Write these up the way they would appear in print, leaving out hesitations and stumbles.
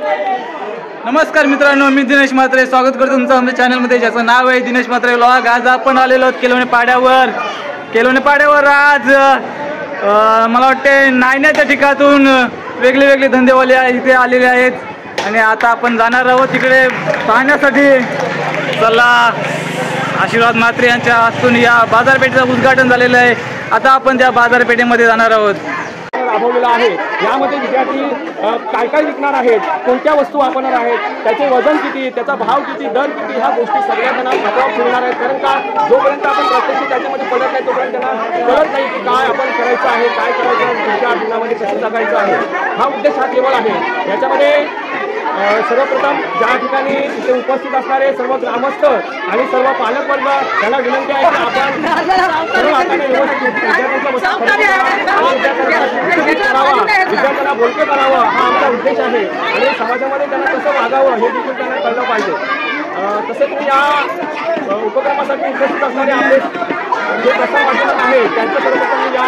नमस्कार मित्रांनो, मी दिनेश म्हात्रे स्वागत करतो तुमचं आमच्या चॅनलमध्ये, ज्याचं नाव आहे दिनेश म्हात्रे व्लॉग। आज आपण आलेलो आहोत केलोने पाड्यावर। आज मला वाटते नायण्याच्या ठिकाणातून वेगळे वेगळे धंदेवाले इथे आलेले आहेत आणि आता आपण जाणार आहोत तिकडे पाहण्यासाठी। चला, आशीर्वाद म्हात्रे यांच्या हस्तून या बाजारपेठेचं उद्घाटन झालेलं आहे। आता आपण त्या बाजारपेठेमध्ये जाणार आहोत। राबवलेला आहे। यामध्ये विद्यार्थी काय काय विकणार आहेत, कोणत्या वस्तू वापरणार आहेत, त्याचे वजन किती, त्याचा भाव किती, दर किती, ह्या गोष्टी सगळ्या त्यांना हातावर ठेवणार आहेत। कारण का जोपर्यंत आपण प्रत्यक्ष त्याच्यामध्ये पडत नाही तोपर्यंत त्यांना कळत नाही की काय आपण करायचं आहे, काय करायचं, पुढच्या जीवनामध्ये कसं जगायचं आहे। हा उद्देश हा केवळ आहे। याच्यामध्ये सर्वप्रथम ज्या ठिकाणी इथे उपस्थित असणारे सर्व ग्रामस्थ आणि सर्व पालकवर्ग यांना विनंती आहे की आपण सर्व हाताने व्यवस्थित विद्यार्थ्यांना बोलके करावं, हा आमचा उद्देश आहे। आणि समाजामध्ये त्यांना कसं वागावं हे देखील त्यांना कळलं पाहिजे। तसेच मी या उपक्रमासाठी उपस्थित असणारे आपले जे प्रसार माध्यम आहे त्यांचं सर्वप्रथम मी या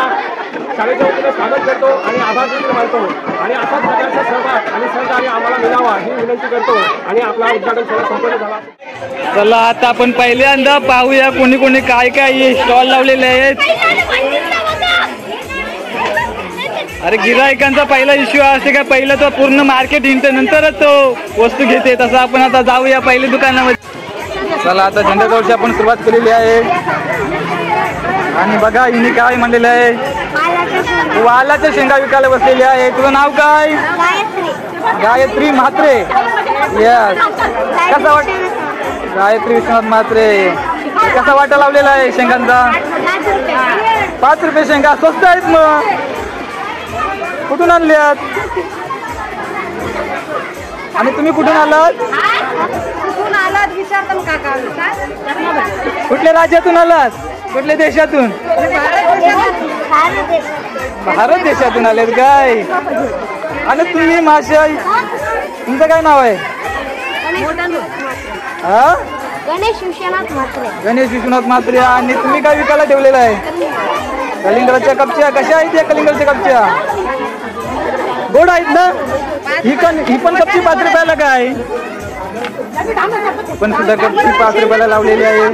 शाळेच्या वतीने स्वागत करतो आणि आभार देखील मानतो आणि अशाच प्रकारचा सहभाग आणि सहकार्य आम्हाला मिळावा ही विनंती करतो आणि आपला उद्घाटन सोहळा संपन्न झाला। चला, आता आपण पहिल्यांदा पाहूया कोणी कोणी काय काय स्टॉल लावलेले आहेत। अरे, गिरायकांचा पहिला इश्यू असते का पहिलं तो पूर्ण मार्केट हिंडते नंतरच तो वस्तू घेते, तसं आपण आता जाऊया पहिल्या दुकानामध्ये। चला, आता झेंडाचौरची आपण सुरुवात केलेली आहे आणि बघा हिने काय म्हणलेलं आहे, वालाच्या शेंगा विकायला बसलेली आहे। तुझं नाव काय? गायत्री म्हात्रे। यस, कसा वाट गायत्री विश्वनाथ म्हात्रे। कसा वाटा लावलेला आहे शेंगांचा? 5 रुपये शेंगा, स्वस्त आहेत। मग कुठून आणल्यात आणि तुम्ही कुठून आलात? कुठल्या राज्यातून आलात? कुठल्या देशातून? भारत देशातून आलेत काय? आणि तुम्ही माशा, तुमचं काय नाव आहे? हा, गणेश विश्वनाथ म्हात्रे। आणि तुम्ही काय विकायला ठेवलेलं आहे? कलिंगडाच्या कपच्या। कशा आहेत या कलिंगडाच्या कपच्या? गोड आहेत ना? ही पण कपची 5 रुपयाला काय? पण सुद्धा कपची 5 रुपयाला लावलेली आहे।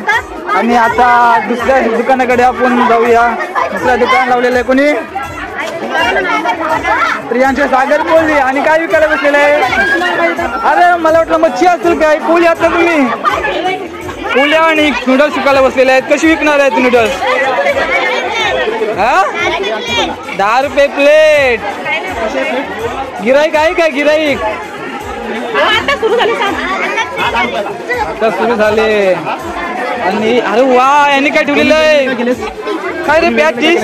आणि आता दुसऱ्या दुकानाकडे आपण जाऊया। दुसऱ्या दुकान लावलेलं आहे कोणी? प्रियांशा सागर कोळी। आणि काय विकायला बसलेलं आहे? अरे, मला वाटलं मच्छी असेल काय? कोळी आता तुम्ही कोळ्या आणि नूडल्स विकायला बसलेले आहेत। कशी विकणार आहेत नूडल्स? हा, 10 रुपये प्लेट। गिराईक आहे काय? गिराईक आता सुरू झाले। आणि अरे वा, यांनी काय ठेवलेलं आहे? काय रे, पॅटीस?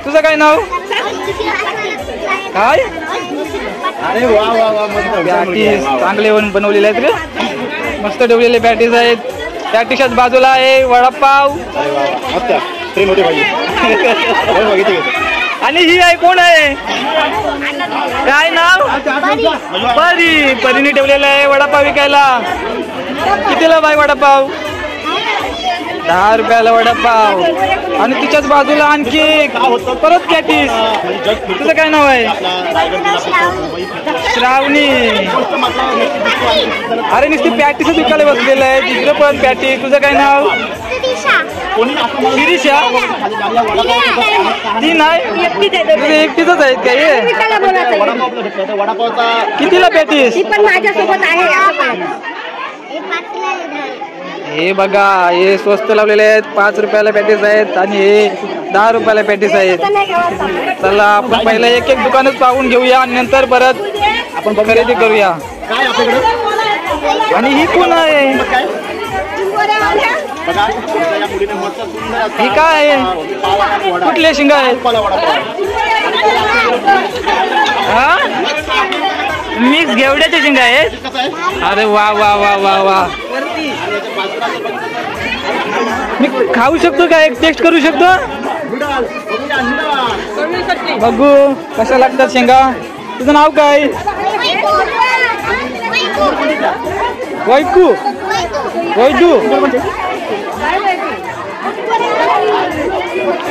तुझं काय नाव? काय? अरे वा वा वा, पॅटीस चांगले बनवलेले आहेत रे, मस्त ठेवलेले पॅटीस आहेत। पॅटीसच्या बाजूला आहे वडापाव। आणि ही आहे कोण आहे? काय नाव? परीने ठेवलेला आहे वडापाव विकायला। कितीला बाय वडापाव? 10 रुपयाला वडापाव। आणि तिच्याच बाजूला आणखी परत पॅटीस। तुझं काय नाव आहे? श्रावणी। अरे, नुसती पॅटीसच विकायला बसलेलं आहे, तिकडे परत पॅटीस। तुझं काय नाव? शिरीषा। ती नाही, एकटीच आहेत काय? कितीला पॅटीस? हे बघा, हे स्वस्त लावलेले आहेत, 5 रुपयाला पॅटीस आहेत आणि हे 10 रुपयाला पॅटीस आहेत। चला, आपण पहिला एक एक दुकानच पाहून घेऊया आणि नंतर परत आपण खरेदी करूया। आणि ही कोण आहे? ही काय आहे? कुठले शिंगा आहेत? हा, मिक्स घेवड्याचे शिंगा आहेत। अरे वा वा वा वा वा, मी खाऊ शकतो का? एक टेस्ट करू शकतो? बघू कशा लागतात शेंगा। तुझं नाव काय? वैकू।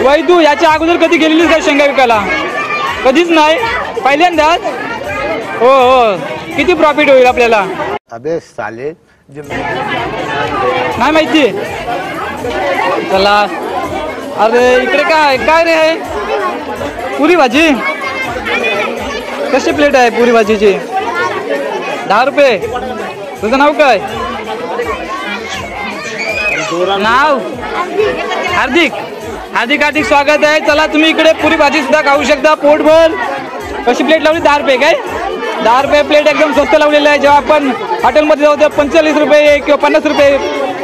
वैदू, याच्या अगोदर कधी गेलेलीस का शेंगा विकायला? कधीच नाही, पहिल्यांदाच? हो हो, किती प्रॉफिट होईल आपल्याला? अबे साले नाही माहिती. चला. अरे इकडे काय काय रे आहे? पुरी भाजी कशी प्लेट आहे पुरी भाजीची? 10 रुपये. तुझं नाव काय? नाव हार्दिक. हार्दिक हार्दिक स्वागत आहे. चला तुम्ही इकडे पुरी भाजी सुद्धा खाऊ शकता पोटभर. कशी प्लेट लावली? 10 रुपये. काय 10 रुपये प्लेट? एकदम स्वस्त लावलेलं आहे. जेव्हा आपण हॉटेलमध्ये जाऊ तेव्हा 45 रुपये किंवा 50 रुपये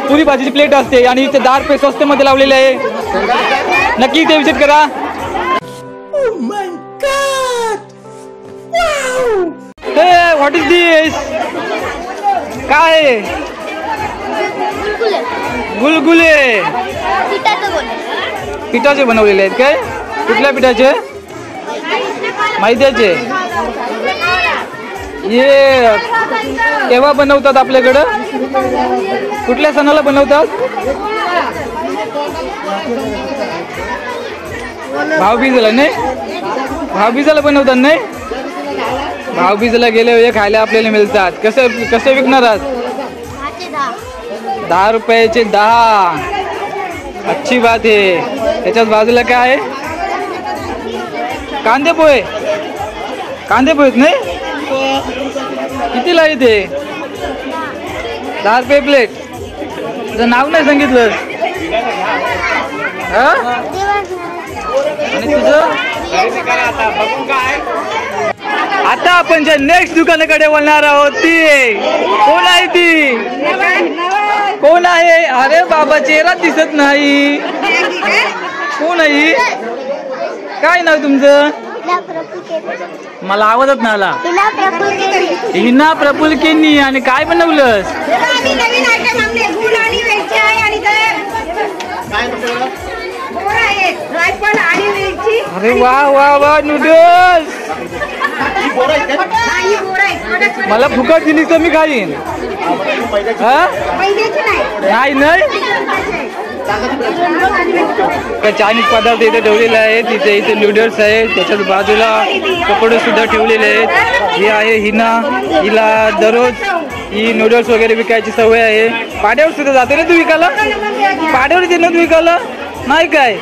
पुरी भाजीची प्लेट असते आणि इथे 10 रुपये स्वस्तमध्ये लावलेले आहे. नक्की इथे विजिट करा. हे व्हॉट इज दिस? काय? गुलगुले पिठाचे बनवलेले आहेत. काय कुठल्या पिठाचे? मैद्याचे. हे केव्हा बनवतात आपल्याकडं? कुठल्या सणाला बनवतात? भाऊबीजेला नाही? भाऊबीजेला बनवतात नाही? भाऊबीजेला गेले हे खायला आपल्याला मिळतात. कसे विकणार आहात? 10 रुपयाचे 10. अच्छी बात आहे. त्याच्याच बाजूला काय आहे? कांदे पोहे. कांदे पोहेत नाही? कितीला आहे ते? 10 रुपये प्लेट. तुझं नाव नाही सांगितलं. हा? आणि तुझं? आता आपण ज्या नेक्स्ट दुकानाकडे बोलणार आहोत ती कोण आहे? ती कोण आहे? अरे बाबा चेहरा दिसत नाही. कोण आहे? काय नाव तुमचं? मला आवाजच नाही आला. हिना प्रफुल्केंनी. आणि काय बनवलंस? अरे वा वा वा नूडल्स. मला फुकट दिली तर मी खाईन. नाही नाही चायनीज पदार्थ इथे ठेवलेले आहेत. इथे नूडल्स आहेत. त्याच्याच बाजूला कपडे सुद्धा ठेवलेले आहेत. ही आहे हिना. हिला दररोज ही नूडल्स वगैरे विकायची सवय आहे. पाड्यावर सुद्धा जाते ना तू विकायला? पाड्यावर येते ना तू विकायला? नाही काय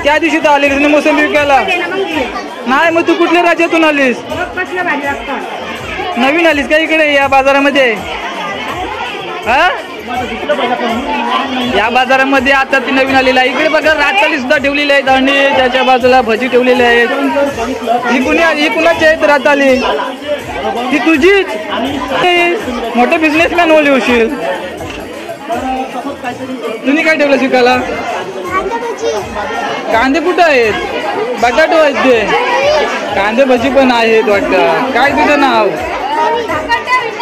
त्या दिवशी तर आली ना मोसंबी विकायला? नाही. मग तू कुठल्या राज्यातून आलीस? नवीन आलीस का इकडे या बाजारामध्ये? हा या बाजारामध्ये आता ती नवीन आलेली आहे. इकडे बघा राताली सुद्धा ठेवलेली आहेत आणि त्याच्या बाजूला भजी ठेवलेली आहेत. ही कुणाची आहेत राताली? ही तुझीच? मोठे बिझनेसमॅन होली होशील. तुम्ही काय ठेवलं शिकायला? कांदे कुठं आहेत? बटाटो आहेत ते. कांदे भजी पण आहेत वाटतं. काय तुझं नाव?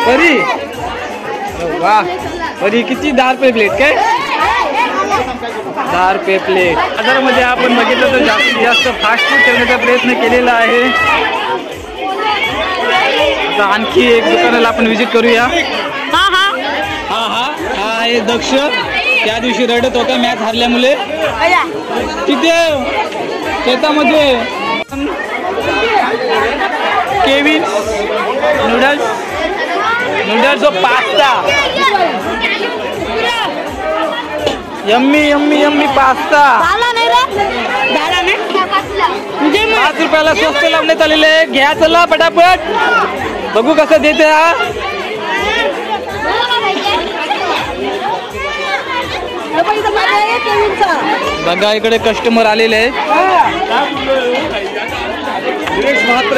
परी. वा परी. किती? 10 रुपये प्लेट. काय 10 रुपये प्लेट. बाजारामध्ये आपण बघितलं तर जास्तीत जास्त फास्ट फूड करण्याचा प्रयत्न केलेला आहे. आता आणखी एक दुकानाला आपण व्हिजिट करूया. हा आहे दक्ष. त्या दिवशी रडत होता मॅच हारल्यामुळे. तिथे शेतामध्ये केविन नूडल्स और pasta. Yummy yummy yummy pasta. 5 रुपयाला स्वस्त लावण्यात आलेले आहे. घ्या चला पटापट. बघू कसं देते हा. बघा इकडे कस्टमर आलेले आहेत.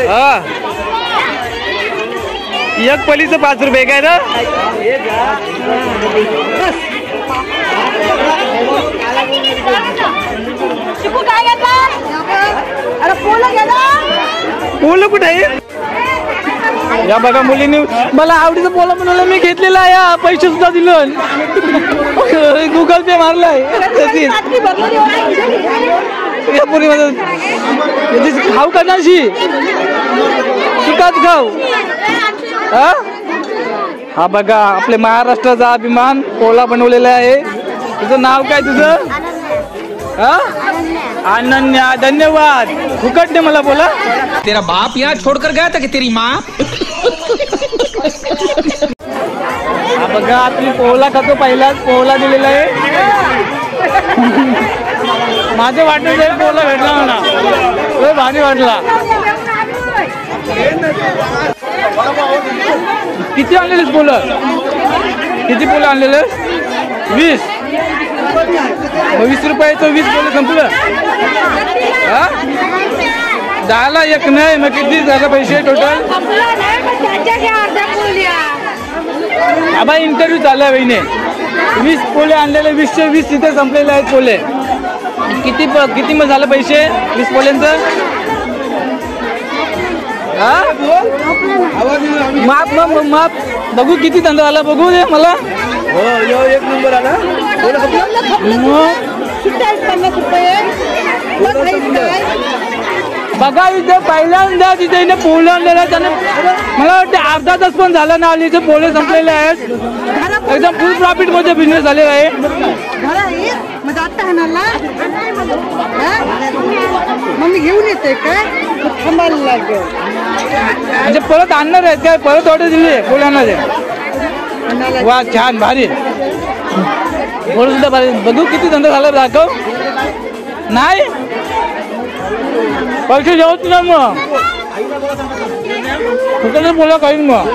हा एक पलीचं 5 रुपये. काय ना पोलं कुठे आहे? या बघा मुलींनी मला आवडीचं पोला बनवलं. मी घेतलेला आहे. पैसे सुद्धा दिलं. गुगल पे मारलाय. खाऊ का नाशी? शिकाच खाऊ. हा बघा आपले महाराष्ट्राचा अभिमान पोला बनवलेला आहे. तुझं नाव काय? तुझं? हा अनन्या. धन्यवाद. फुकट ने मला बोला. तेरा बाप यहाँ छोड़कर गया था कि तेरी माँ? बघा आपली पोहला खातो, पहिलाच पोहला दिलेला आहे. माझं वाटलं तरी पोहला भेटला मला, तो भारी वाटला. किती आणलेलेस पोलं? किती पोलं आणलेले? 20. 20 रुपयाचं 20 पोलं संपलं. हा 10ला एक नाही, मग किती झालं पैसे टोटल? आबा इंटरव्ह्यू चालू आहे बहिणी. 20 पोले आणलेले, 20चे 20 तिथे संपलेले आहेत पोले. किती मग झालं पैसे 20 पोल्यांचं? माप बघू किती धंदा आला, बघू दे मला. एक नंबर आला. बघा इथे पहिल्यांदा तिथे इथे पोले आणलेला त्याने मला वाटतं अर्धा तास पण झाला ना. आली इथे पोले संपलेले आहेत. एकदम फुल प्रॉफिट मध्ये बिझनेस झालेला आहे. मम्मी घेऊन येते काय थांबायला लागेल म्हणजे परत आणणार आहेत काय? परत ऑर्डर दिली आहे पोल्यांना. वा छान भारी. बोल सुद्धा भारी. बघू किती धंदा झाला दाखव. नाही पैसे जेवत ना मग फक्त बोला काही मग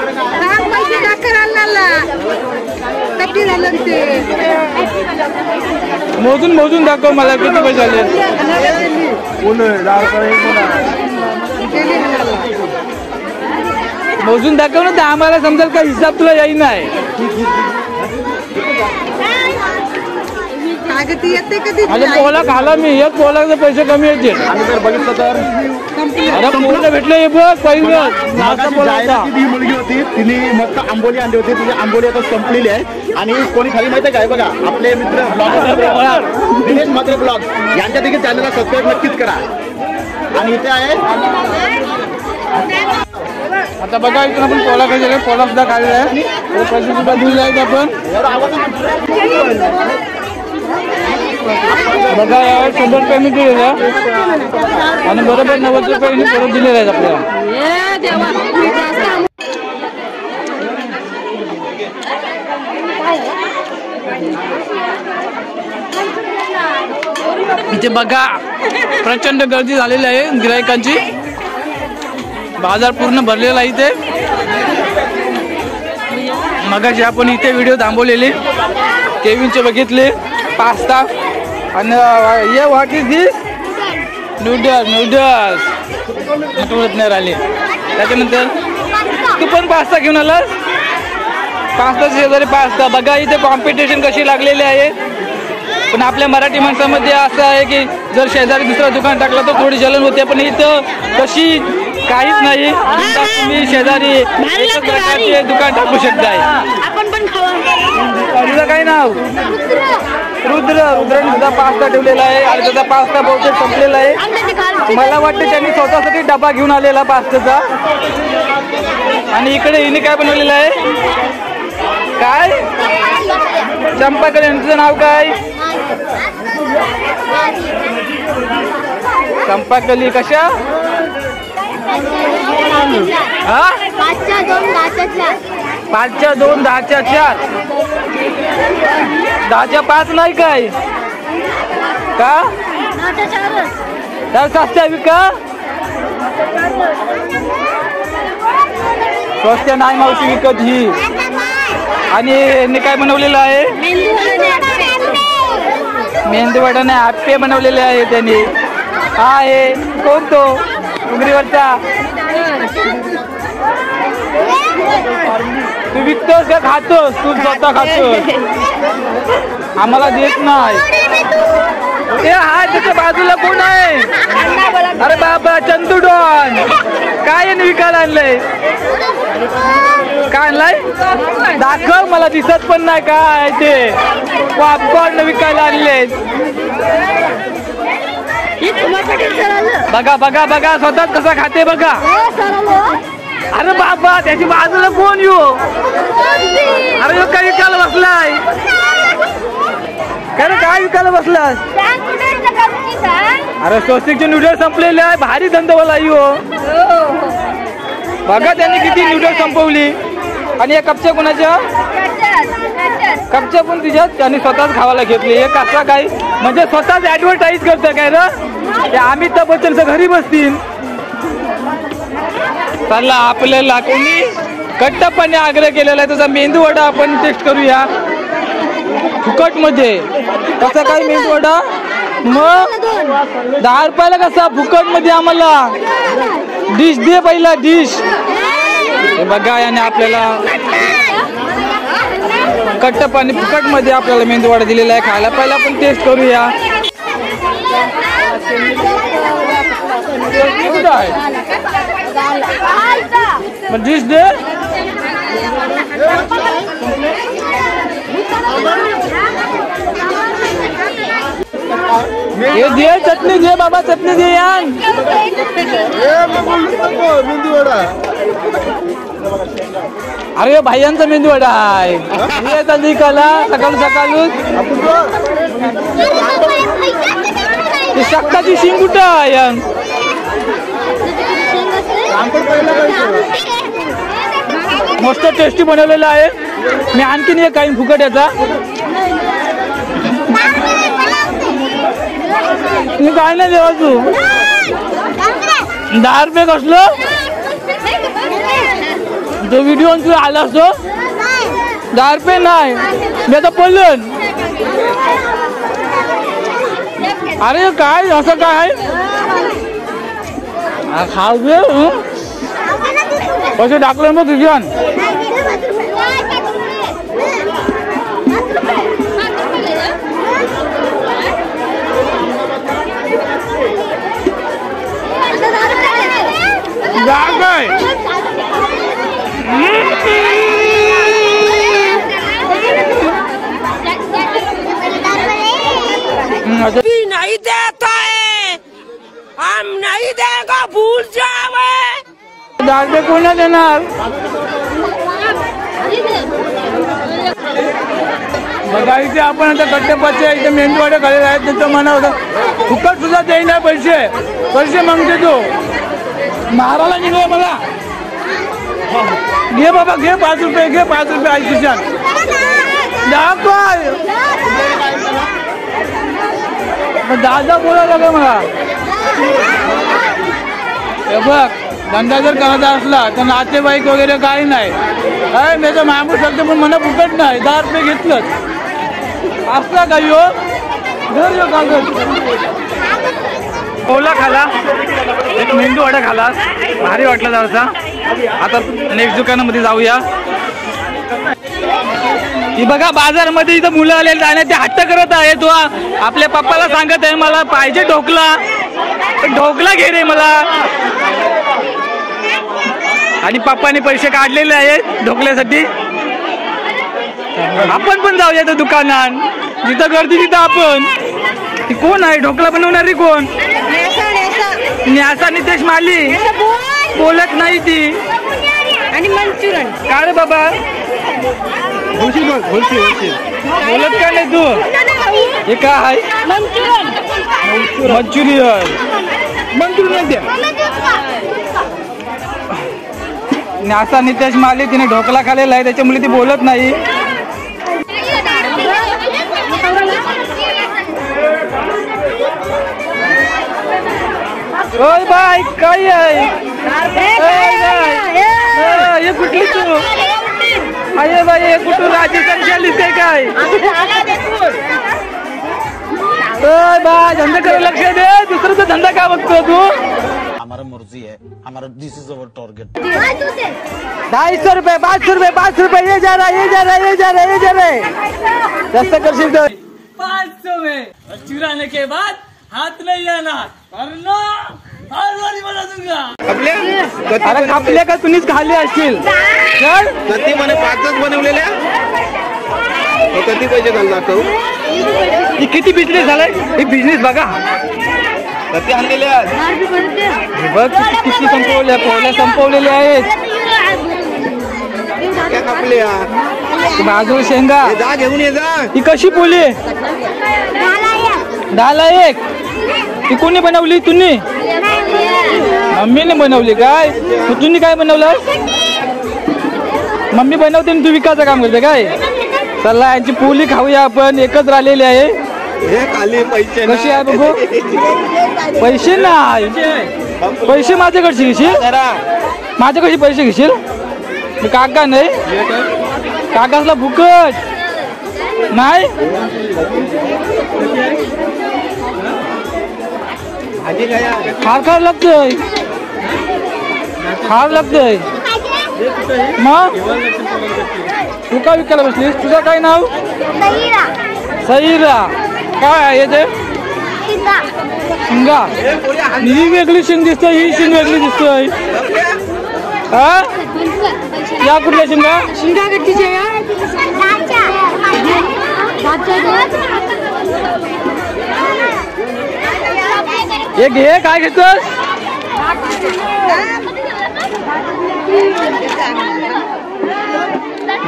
मोजून दाखव मला किती पैसे आले. मोजून दाखव ना तर आम्हाला समजेल का हिसाब तुला येई नाही. अरे पोला खाला मी, एक पोलाचे पैसे कमी येते. आणि जर बघितलं तर अरे पोला भेटले हे बघ पहिलं. ती मुलगी होती, तिने मस्त आंबोली आणली होती. तिची आंबोली आता संपलेली आहे. आणि कोणी खाली माहिती आहे काय? बघा आपले मित्र ब्लॉगर दिनेश म्हात्रे ब्लॉग यांच्या देखील चॅनलला सबस्क्राईब नक्कीच करा. आणि इथे आहे आता बघा इथून आपण पोला खायला, पोला सुद्धा खाल्ला आहे. पैसे सुद्धा दिले आहेत आपण. बघा 100 रुपये मी दिलेलं आणि बरोबर 90 रुपये परत दिलेले आहेत आपल्याला. इथे बघा प्रचंड गर्दी झालेली आहे गिरायकांची. बाजार पूर्ण भरलेला इथे. मगाशी आपण इथे व्हिडिओ थांबवलेले, केविनचे बघितले पास्ता आणि ये व्हॉट इज दिस नूडल्स आठवत नाही राहिले. त्याच्यानंतर तू पण पास्ता घेऊन आलास. पास्ता शेजारी पास्ता. बघा इथे कॉम्पिटिशन कशी लागलेली आहे. पण आपल्या मराठी माणसामध्ये असं आहे की जर शेजारी दुसरं दुकान टाकलं तर थोडी जलन होते. पण इथं तशी काहीच नाही. तुम्ही शेजारी एकच प्रकारचे दुकान टाकू शकताय. तुझं काय नाव? रुद्राने सुद्धा पास्ता ठेवलेला आहे आणि त्याचा पास्ता बहुतेक संपलेला आहे. मला वाटतं त्यांनी स्वतःसाठी डबा घेऊन आलेला पास्त्याचा. आणि इकडे हिने काय बनवलेलं आहे? काय चंपाकली. यांचं नाव काय? चंपाकली. कशा? हा 5च्या 2 10च्या 4. 10च्या 5 नाही काय का? तर स्वस्त आहे का? स्वस्त नाही मावशी विकत ही. आणि यांनी काय बनवलेलं आहे? मेंदू वडा नाही, आप्पे बनवलेले आहे त्यांनी. हा आहे कोण तो उमरीवरचा? तू विकतोस का खातोस? तू स्वतः खातोस, आम्हाला देत नाही. ते हा त्याच्या बाजूला कोण आहे? अरे बाबा चंदू डॉन. काय विकायला आणलंय? काय आणलाय? दाखव मला, दिसत पण नाही काय ते. पॉपकॉर्न विकायला आणले. बघा बघा बघा स्वतः कसा खाते बघा. अरे बाबा त्याची बाजूला कोण येऊ? अरे काय विकायला बसलाय? काय विकायला बसलास? अरे स्वस्तिकचे नूडल्स संपलेले आहे. भारी धंदावाला येऊ. बघा त्यांनी किती नूडल्स संपवली. आणि या कपच्या कोणाच्या? कपच्या पण तिच्यात त्यांनी स्वतःच खावायला घेतली. हे कसा काय म्हणजे स्वतःच ऍडव्हर्टाईज करतं काय रे? ते अमिताभ बच्चनच्या घरी बसतील. चला आपल्याला कोणी कट्टप्पाने आग्रह केलेला आहे त्याचा मेंदू वडा आपण टेस्ट करूया फुकट मध्ये. कसा काय मेंदू वडा? मग 10 रुपयाला कसा फुकट मध्ये? आम्हाला डिश दे पहिला डिश. हे बघा याने आपल्याला कट्टप्पाने फुकट मध्ये आपल्याला मेंदू वडा दिलेला आहे खायला. पहिला आपण टेस्ट करूया. कुठं आहे मग डिश दे. ये दे चटणी दे बाबा चटणी दे यार. मेंदू वडा अरे भाईयांचा मेंदू वडा आहे. सकाळी सकाळी शक्ताची शिंग कुठं आहे? मस्त टेस्टी बनवलेला आहे. मी आणखीन एक काही फुकट याचा. तुम्ही काय नाही देवा तू 10 रुपये कसलं तो व्हिडिओ तू आला असतो. 10 रुपये नाही मी आता बोलून. अरे काय असं काय खाऊ दे पैसे टाकले मग तुझ्या. नहीं देता है हम नहीं देगा भूल जावे. 10 रुपये कोण देणार? बघा इथे आपण आता कट्टप्पाचे इथे मेंदू वडे खाल्लेले आहेत. त्यांचं म्हणा होतं फुकट सुद्धा देईना पैसे. पैसे मागते तो मारायला निघाला मला. घे बाबा घे 5 रुपये घे 5 रुपये आई किशन दाखवाय. दादा बोलायला लागला मला. हे बघ धंदा जर करायचा असला तर नातेवाईक वगैरे काही नाही. काय मी तर मागू शकतो पण मला फुकट नाही. 10 रुपये घेतलंच असला काही हो घर कागद. ओला खाला एक मेंदू वडा खाला भारी वाटला जरासा. आता नेक्स्ट दुकानामध्ये जाऊया. ही बघा बाजारमध्ये इथं मुलं आलेले आणि ते हट्ट करत आहे. तो आपल्या पप्पाला सांगत आहे मला पाहिजे ढोकला. ढोकला घे रे मला. आणि पप्पाने पैसे काढलेले आहेत ढोकल्यासाठी. आपण पण जाऊया त्या दुकानात जिथं गर्दी तिथं आपण. ती कोण आहे ढोकला बनवणारी कोण? न्यासा नितेश माली. बोलत नाही ती. आणि मंचुरन काय रे बाबा बोलत का नाही तू? हे काय आहे? मंचुरियन द्या. न्यासा नितेश माली तिने ढोकला खाल्लेला आहे त्याच्यामुळे ती बोलत नाही. ओय बाय काय आहे? हे कुठली तू? अरे बाई हे कुठून राजस्थान चालीस काय काय? बा धंदा करायला लक्ष दे. दुसऱ्याचा धंदा का बघतो तू? हमारा मर्जी है हमारा दिस इज अवर टारगेट. 250 रुपये 500 रुपये 5 रुपये ये जा रहा ये जा रहा ये जा रहा ये जा रहा. जास्त करशील तर 500 में चुराने के बाद हाथ नहीं आना वरना हर बारी बना दूंगा. अरे खापले का तुम्हीच खाल्ले असतील. कधी म्हणे 5च बनवलेल्या कधी पैसे घाल दाखव. किती बिझनेस झालाय हे बिझनेस बघा. कधी आणलेल्या बघ किती संपवल्या पोळ्या संपवलेल्या आहेत. क्या कापल्या बाजू शेंगा जा घेऊन ये जा. ही कशी पोळी? 10ला 1. ती कोणी बनवली? तुम्ही? मम्मीने बनवली काय? तुम्ही काय बनवलं? मम्मी बनवते आणि तू विकायचं काम करते काय? चला यांची पोळी खाऊया आपण. एकच राहिलेली आहे. हे खाली पैसे कशी आहे बघू? पैसे नाही. पैसे माझ्याकडचे घेशील? माझ्याकडे पैसे घेशील? काका नाही, काकासला फुकट नाही. खार लागतंय, खार लागतंय. मग तू काय विकायला बसलीस? तुझं काय नाव? सईरा. काय आहे ते? शिंगा. ही वेगळी शिंग दिसतोय, ही शिंग वेगळी दिसतोय. हा, या कुठल्या शिंगा? शिंगा गट्टीचे हे घे. काय घेतोस?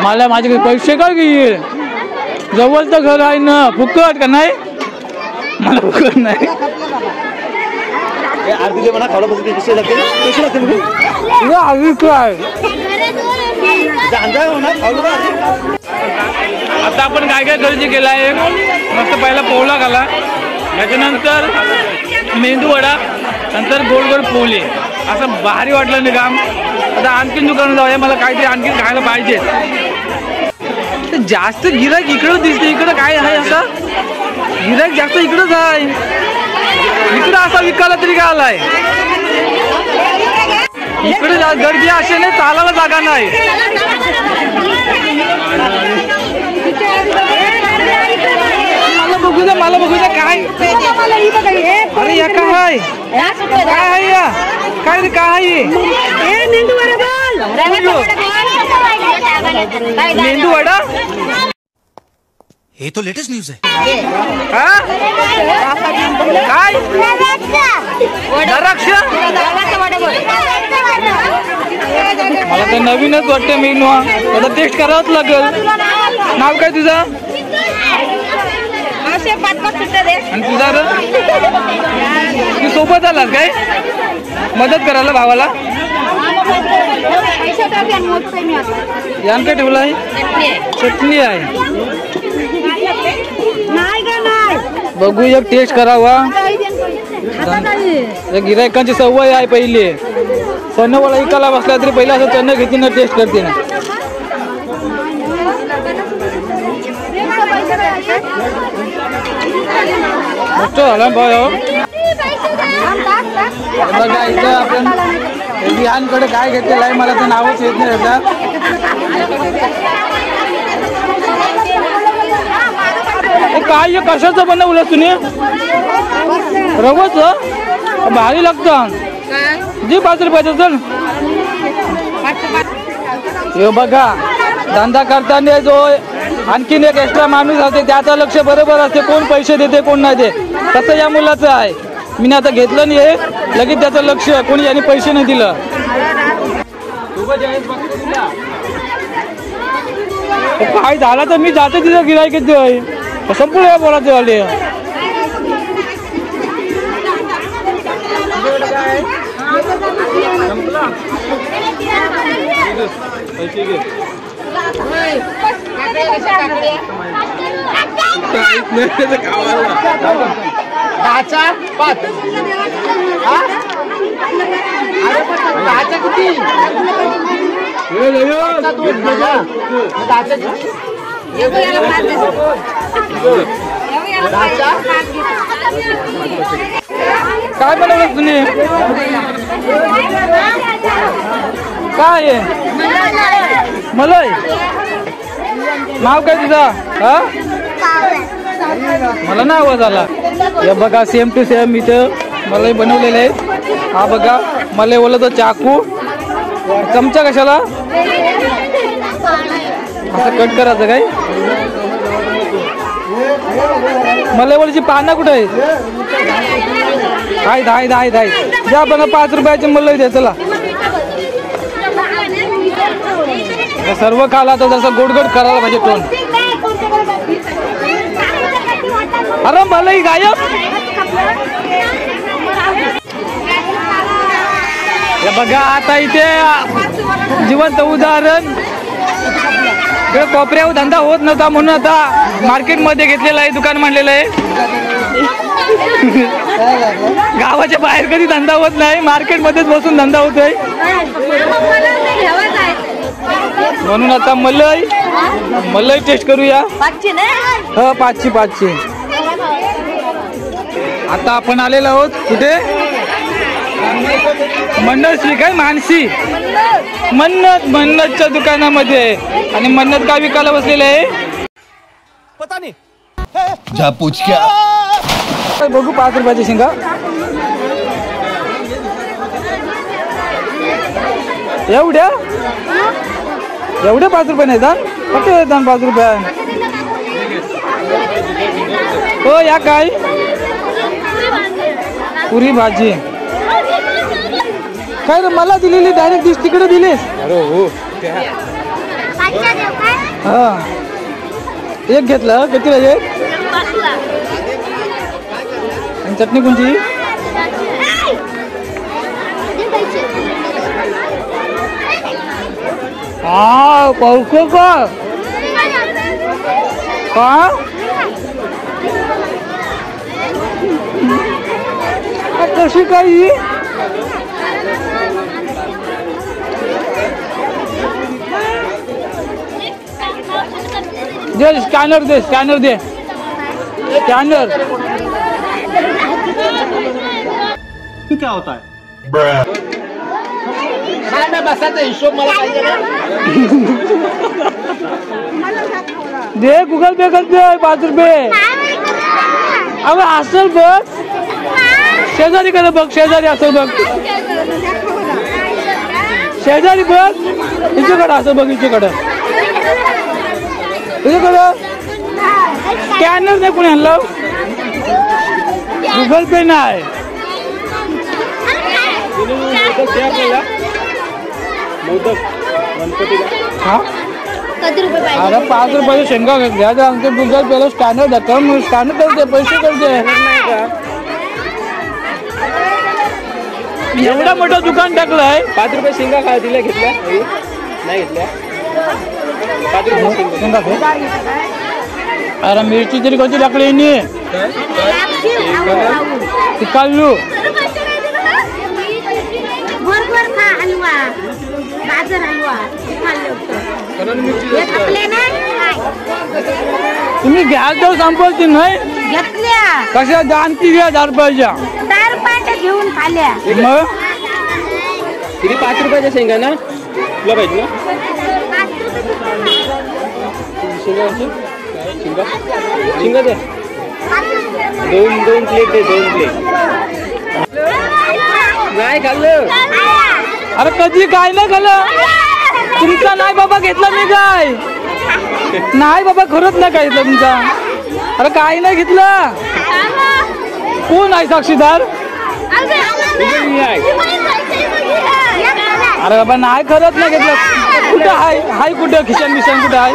मला माझ्याकडे पैसे काय घेईल? जवळचं घर आहे ना, फुकट का नाही? मला फुकट नाही. आता आपण काय काय खरेदी केला आहे? मस्त पहिला पोळा खाला, त्याच्यानंतर मेंदू वडा, नंतर गोड गोड पोळी. असं भारी वाटलं नाही काम. आता आणखीन दुकानात जाऊया, मला काहीतरी आणखीन खायला पाहिजे. जास्त गिराईक इकडं दिसते. इकडं काय आहे? असं गिराईक जास्त इकडंच आहे. इकडं असा विकायला तरी काय आलाय? इकडे गर्दी असे नाही, चालायला जागा नाही. मला बघू द्या, मला बघू द्या. काय अरे या काय आहे? काय आहे या? काय रे काय आहे? मेंदू वडा. हे तो लेटेस्ट न्यूज है. हा काय? द्राक्ष. मला तर नवीनच वाटतं मेनू. आता टेस्ट करावंच लागेल. नाव काय तुझं? आणि तुझा रे? तू सोबत आलास काय मदत करायला भावाला? यान काय ठेवलं आहे? चटणी आहे. बघू एक टेस्ट करावा. गिरायकांची सवय आहे पहिली. सणवाला इकाला बसला तरी पहिला असं तण घेते ना, टेस्ट करते ना. झाला बघा इथं आपण बिहानकडे काय घेतलेलं आहे मला तर नावच येत नाही. एकदा काय कशाचं बनवलं तुम्ही? रवाच भारी लागतं. जी 5 रुपयाचं. चल हे बघा, धंदा करताना जो आणखीन एक एक्स्ट्रा माणूस असते त्याचं लक्ष बरोबर असते, कोण पैसे देते कोण नाही दे. तसं या मुलाचं आहे. मी आता घेतलं नाही आहे, लगेच त्याचं लक्ष, कोणी यांनी पैसे नाही दिलं. काय झालं तर मी जाते तिथं गिराईक येतोय. संपूर्ण बोलायचं वाले. काय बनवलं तुम्ही? काय आहे? मलई. नाव काय तुझा? हा मला नाही आवाज आला. हे बघा सेम टू सेम इथं मलई बनवलेलं आहे. हा बघा मलई बोललं तर चाकू. चमचा कशाला? असं कट करायचं काय? मलईवरची पानं कुठे आहेत? हाय धाय धाय धाय द्या बघा. 5 रुपयाचे मलई द्या. चला सर्व खाला तर जसं गोडगोड करायला पाहिजे कोण. अरे मलई गायब. हे बघा आता इथे जिवंत उदाहरण इकडे कोपऱ्यावर धंदा होत नव्हता म्हणून आता मार्केटमध्ये घेतलेला आहे, दुकान मांडलेलं आहे. गावाच्या बाहेर कधी धंदा होत नाही, मार्केटमध्येच बसून धंदा होतोय. म्हणून आता मलई टेस्ट करूया. हो 5ची. आता आपण आलेलो आहोत कुठे? मन्नत काय मानसी मन्नतच्या दुकानामध्ये. आणि मन्नत काय विकायला बसलेलं आहे पता नाही. बघू 5 रुपयाची शिंगा. एवढ्या 5 रुपये नाही दान कसे येतात 5 रुपये. हो या काय पुरी भाजी काय रे मला दिलेली डायरेक्ट डिश तिकडे दिलीस. हा एक घेतलं कितीला एक. आणि चटणी कोणची? हा पावको का कशी काही दे स्कॅनर दे क्या होता है? बसाचा हिशोब मला पाहिजे. दे गुगल पे कर दे 5 रुपये. अगं असेल बघ शेजारी कडे बघ, शेजारी असेल बघ, शेजारी बघ हिच्याकडे असं बघ, हिच्याकडे स्कॅनर नाही कोणी आणलं, गुगल पे नाही. अरे 5 रुपयाची शेंगा घ्या आमचे गुगल पेला स्कॅनर दाखव, मग स्कॅनर करते पैसे करते. एवढं मोठं दुकान टाकलंय. 5 रुपये शेंगा काय दिल्या? घेतल्या नाही घेतल्या? 5 रुपये शेंगा. अरे मिरची तरी कशी टाकली यांनी? काढलू तुम्ही घ्या जाऊ संपवती नाही घेतल्या कशा जाणती घ्या 10 रुपयाच्या 4 रुपयाच्या घेऊन खाल्या. मग किती 5 रुपयाच्या शेंगा ना तुला पाहिजे ना? शेंगा दे 2 प्लेट दे 2 प्लेट. नाही खाल्लं. अरे कधी काय नाही खाल्लं तुमचा? नाही बाबा घेतला मी काय नाही बाबा खरंच नाही काय घेतलं तुमचा. अरे काय नाही घेतलं. कोण आहे साक्षीदार? अरे बाबा नाही खरंच नाही घेतलं. कुठं आहे? हाय कुठं खिशान बिशान कुठं आहे?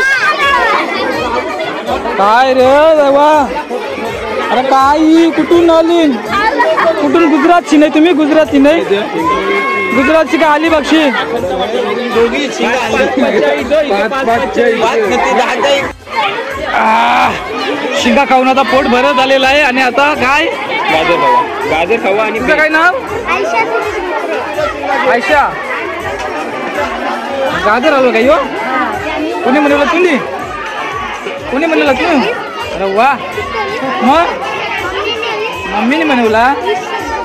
काय रे बाबा? अरे काय कुठून आली? कुठून? गुजरातची नाही तुम्ही? गुजरातची नाही? गुजरातची का आली बक्षी? शिंगा खाऊन आता पोट भरत आलेला आहे. आणि आता काय गाजर खावा. आणि तुझं काय नाव? आयशा. गाजर आलो का यो? कोणी म्हणलं तुम्ही? कोणी म्हणलं तुम्ही? अरे वा. मग मम्मीने बनवला.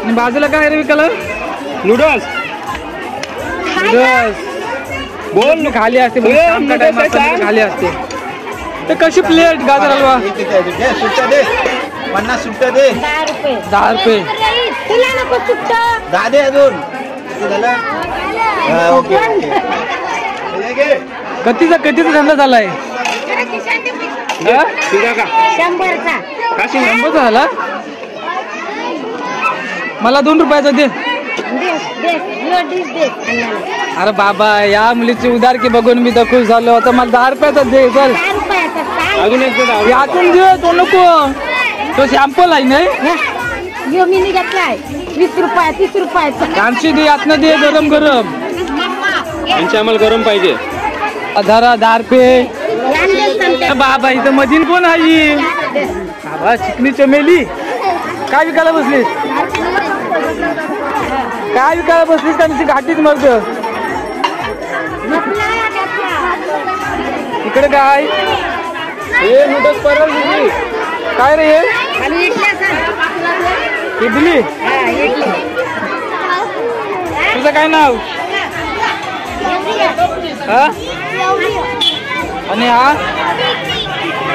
आणि बाजूला काय रे कलर? नूडल्स. बोल ना खाली असते खाली असते. ते कशी प्लेट गाजर हलवा? 50 सुट्ट्या दे. 10 रुपये. तुला नको सुट्ट 10 दे अजून. कधीचा धंदा झालाय? शिंगा का? 100चा. का शिंगा? 100 झाला. मला 2 रुपयाचा दे. अरे बाबा या मुलीची उदारकी बघून मी तर खुश झालो. आता मला 10 रुपयाचा दे. चल अजून एक यातून दे. तो नको तो सॅम्पल आहे नाही. यो मी घेतलाय 20 रुपये 30 रुपयाचा. आमची दे यातनं दे गरम गरम. यांची आम्हाला गरम पाहिजे. 10 रुपये बाबा इथं मधीन कोण आहे बाबा? चिकनी चमेली काय विकायला बसलीस? काय विकायला बसलीस का नुसती घाटीत मग? इकडे काय हे नुडल्स परल काय रे इडली? तुझं काय नाव? हा? आणि हा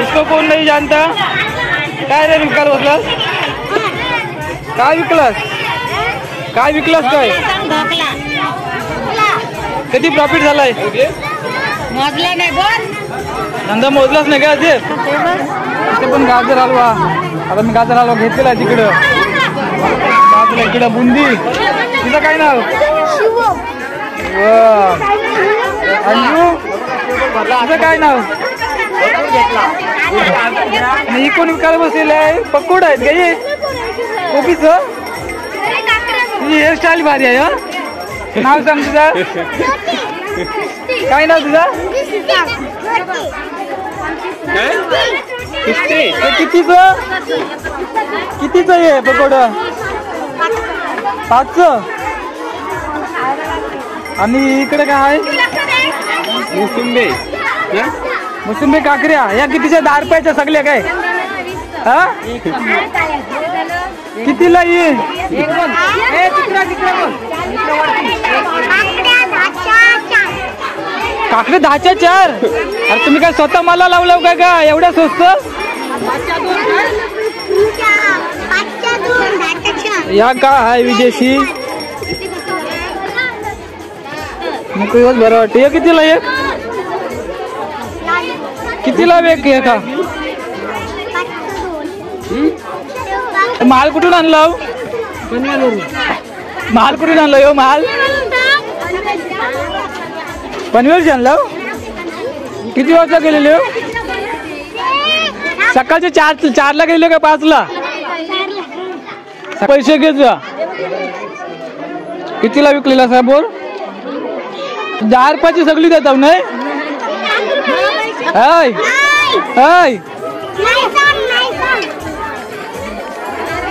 इसको कोण नाही जानता? काय रे विकायला बसलास? काय विकलास? काय विकलास? काय किती प्रॉफिट झालाय? मोजला नाही बोल. धंदा मोजलाच नाही का? तिथे पण गाजर हलवा. आता मी गाजर हलवा घेतलेला आहे तिकडं बाजूला. इकडं बुंदी. तिचं काय नाव? अंजू. तुझं काय नाव? ही कोण विकायला बसलेलं आहे? पकोड आहेत का हे? कोबीच? तुझी हेअरस्टाईल भारी आहे. हा नाव सांग तुझा. काय नाव तुझा? कितीच कितीच आहे पकोड? 5. आणि इकडे काय? मोसंबी काकऱ्या या कितीच्या? 10 रुपयाच्या सगळ्या काय? हा कितीला ये? काकडे 10च्या 4. अरे तुम्ही काय स्वतः मला लावलाव काय का एवढ्या स्वस्त? या का आहे विदेशी? मग बरं वाटतं. हे कितीला एक? कितीला एक हे का? माल कुठून आणला? माल कुठून आणला? यो माल पनवेलचे आणला. किती वाजता गेलेले? सकाळचे 4ला गेले का 5ला? पैसे घेत जा. कितीला विकलेला साहेब? बोल. 10 रुपयाची सगळी देता नाही?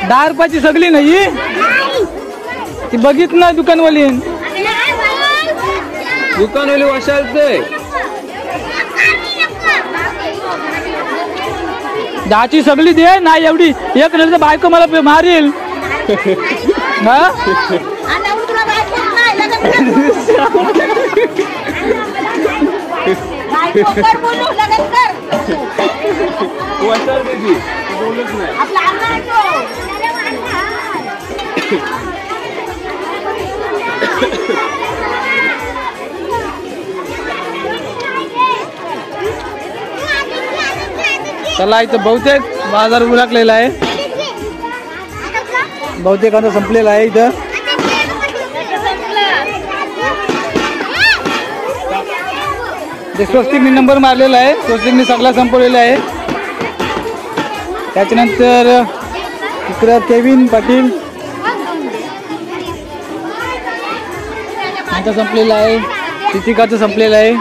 10 रुपयाची सगळी नाही ती बघित ना दुकानवाली. दुकानवाली वाशालते 10ची सगळी दे. नाही एवढी एक नाही तर बायको मला मारेल. हा चला इथं बहुतेक बाजार उरकलेला आहे. बहुतेक आता संपलेला आहे. इथं स्वस्तिकनी नंबर मारलेला आहे. स्वस्तिकनी सगळा संपवलेला आहे. त्याच्यानंतर इकडं केविन पाटील यांचा संपलेला आहे. तिथिकाचं संपलेलं आहे.